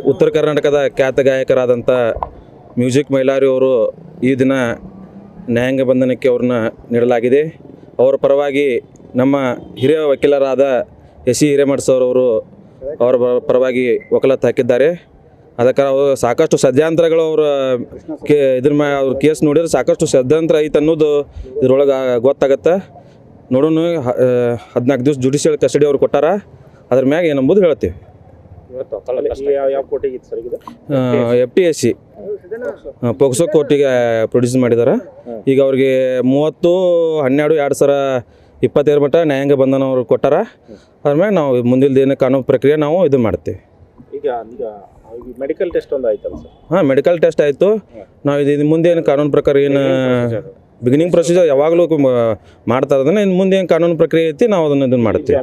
ಉತ್ತರ ಕರ್ನಾಟಕದ ಖ್ಯಾತ ಗಾಯಕರಾದಂಥ ಮ್ಯೂಸಿಕ್ ಮೈಲಾರಿ ಅವರು ಈ ದಿನ ನ್ಯಾಯಾಂಗ ಬಂಧನಕ್ಕೆ ಅವ್ರನ್ನ ನೀಡಲಾಗಿದೆ. ಅವರ ಪರವಾಗಿ ನಮ್ಮ ಹಿರಿಯ ವಕೀಲರಾದ ಎಸ್.ಸಿ. ಹಿರೇಮಠ ಸರ್ ಅವರು ಅವರ ಪರವಾಗಿ ವಕಾಲತ್ತು ಹಾಕಿದ್ದಾರೆ. ಅದಕ್ಕೆ ಅವರು ಸಾಕಷ್ಟು ಷಡ್ಯಂತ್ರಗಳು ಅವ್ರ ಅವ್ರ ಕೇಸ್ ನೋಡಿದ್ರೆ ಸಾಕಷ್ಟು ಷಡ್ಯಂತ್ರ ಐತೆ ಅನ್ನೋದು ಇದ್ರೊಳಗೆ ಗೊತ್ತಾಗತ್ತೆ. ನೋಡೋಣ. 14 ದಿವಸ ಜುಡಿಷಿಯಲ್ ಕಸ್ಟಡಿ ಅವ್ರು ಕೊಟ್ಟಾರ. ಅದ್ರ ಮ್ಯಾಗ ಏನಂಬುದು ಹೇಳ್ತೀವಿ. FTSC ಪೋಕ್ಸೋ ಕೋರ್ಟಿಗೆ ಪ್ರೊಡ್ಯೂಸ್ ಮಾಡಿದ್ದಾರೆ. ಈಗ ಅವ್ರಿಗೆ 30/12/2022 ಮಟ್ಟ ನ್ಯಾಯಾಂಗ ಬಂಧನ ಅವ್ರು ಕೊಟ್ಟಾರ. ಅದ್ರ ಮ್ಯಾಗ ನಾವು ಮುಂದಿನ ಏನು ಕಾನೂನು ಪ್ರಕ್ರಿಯೆ ನಾವು ಇದು ಮಾಡ್ತೀವಿ. ಈಗ ಮೆಡಿಕಲ್ ಟೆಸ್ಟ್ ಒಂದು ಆಯ್ತಲ್ಲ ಸರ್? ಹಾಂ, ಮೆಡಿಕಲ್ ಟೆಸ್ಟ್ ಆಯಿತು. ನಾವು ಇದು ಮುಂದೆ ಏನು ಕಾನೂನು ಪ್ರಕಾರ ಏನು ಬಿಗಿನಿಂಗ್ ಪ್ರೊಸೀಜರ್ ಯಾವಾಗಲೂ ಮಾಡ್ತಾ ಇರೋದನ್ನ ಇನ್ನು ಮುಂದೆ ಏನು ಕಾನೂನು ಪ್ರಕ್ರಿಯೆ ಐತಿ ನಾವು ಅದನ್ನು ಇದನ್ನು ಮಾಡ್ತೀವಿ.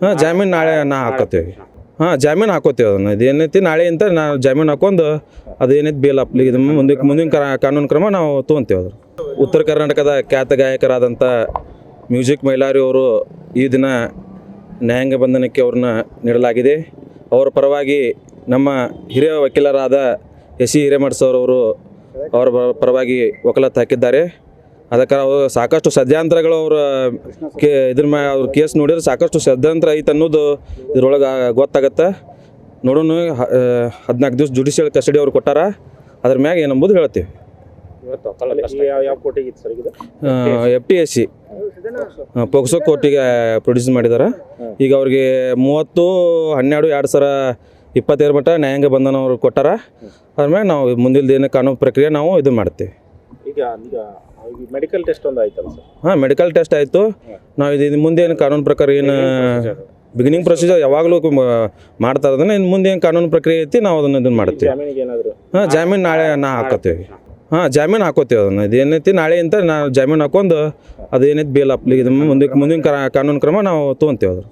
ಹಾಂ, ಜಾಮೀನು ನಾಳೆ ಹಾಕೋತೀವಿ. ಹಾಂ, ಜಾಮೀನು ಹಾಕೋತೀವಿ. ಅದನ್ನು ಇದೇನೈತಿ ನಾಳೆ ಅಂತ ನಾವು ಜಾಮೀನು ಹಾಕೊಂಡು ಅದೇನೈತಿ ಬೇಲ್ ಅಪ್ಲಿಗೆ ಮುಂದಿನ ಕಾನೂನು ಕ್ರಮ ನಾವು ತೊಗೊತೀವಿ. ಅದ್ರ ಉತ್ತರ ಕರ್ನಾಟಕದ ಖ್ಯಾತ ಗಾಯಕರಾದಂಥ ಮ್ಯೂಸಿಕ್ ಮೈಲಾರಿ ಅವರು ಈ ದಿನ ನ್ಯಾಯಾಂಗ ಬಂಧನಕ್ಕೆ ಅವ್ರನ್ನ ನೀಡಲಾಗಿದೆ. ಅವರ ಪರವಾಗಿ ನಮ್ಮ ಹಿರಿಯ ವಕೀಲರಾದ ಎಸ್.ಸಿ. ಹಿರೇಮಠ ಸರ್ ಅವರು ಅವರ ಪರವಾಗಿ ವಕಾಲತ್ತು ಹಾಕಿದ್ದಾರೆ. ಅದಕ್ಕೆ ಅವರು ಸಾಕಷ್ಟು ಷಡ್ಯಂತ್ರಗಳು ಅವ್ರ ಅವ್ರ ಕೇಸ್ ನೋಡಿದ್ರೆ ಸಾಕಷ್ಟು ಷಡ್ಯಂತ್ರ ಐತೆ ಅನ್ನೋದು ಇದ್ರೊಳಗೆ ಗೊತ್ತಾಗತ್ತೆ. ನೋಡೋಣ. 14 ದಿವಸ ಜುಡಿಷಿಯಲ್ ಕಸ್ಟಡಿ ಅವ್ರು ಕೊಟ್ಟಾರ. ಅದ್ರ ಮ್ಯಾಗ ಏನಂಬುದು ಹೇಳ್ತೀವಿ. FTSC ಪೋಕ್ಸೋ ಕೋರ್ಟಿಗೆ ಪ್ರೊಡ್ಯೂಸ್ ಮಾಡಿದ್ದಾರೆ. ಈಗ ಅವ್ರಿಗೆ 30/12/2022 ಮಟ್ಟ ನ್ಯಾಯಾಂಗ ಬಂಧನ ಅವ್ರು ಕೊಟ್ಟಾರ. ಅದ್ರ ಮ್ಯಾಗ ನಾವು ಮುಂದಿನ ಏನು ಕಾನೂನು ಪ್ರಕ್ರಿಯೆ ನಾವು ಇದು ಮಾಡ್ತೀವಿ. ಈಗ ಮೆಡಿಕಲ್ ಟೆಸ್ಟ್ ಒಂದು ಆಯ್ತಲ್ಲ ಸರ್? ಹಾಂ, ಮೆಡಿಕಲ್ ಟೆಸ್ಟ್ ಆಯಿತು. ನಾವು ಇದು ಮುಂದೆ ಏನು ಕಾನೂನು ಪ್ರಕಾರ ಏನು ಬಿಗಿನಿಂಗ್ ಪ್ರೊಸೀಜರ್ ಯಾವಾಗಲೂ ಮಾಡ್ತಾ ಇರೋದನ್ನ ಇನ್ನು ಮುಂದೆ ಏನು ಕಾನೂನು ಪ್ರಕ್ರಿಯೆ ಐತಿ ನಾವು ಅದನ್ನು ಇದನ್ನು ಮಾಡ್ತೀವಿ. ಹಾಂ, ಜಾಮೀನು ನಾಳೆ ಹಾಕೋತೀವಿ. ಹಾಂ, ಜಾಮೀನು ಹಾಕೋತೀವಿ. ಅದನ್ನು ಇದೇನೈತಿ ನಾಳೆ ಅಂತ ನಾವು ಜಾಮೀನು ಹಾಕೊಂಡು ಅದೇನೈತಿ ಬೇಲ್ ಅಪ್ಲಿಗೆ ಮುಂದಿನ ಕಾನೂನು ಕ್ರಮ ನಾವು ತೊಗೊತೀವಿ. ಅದ್ರ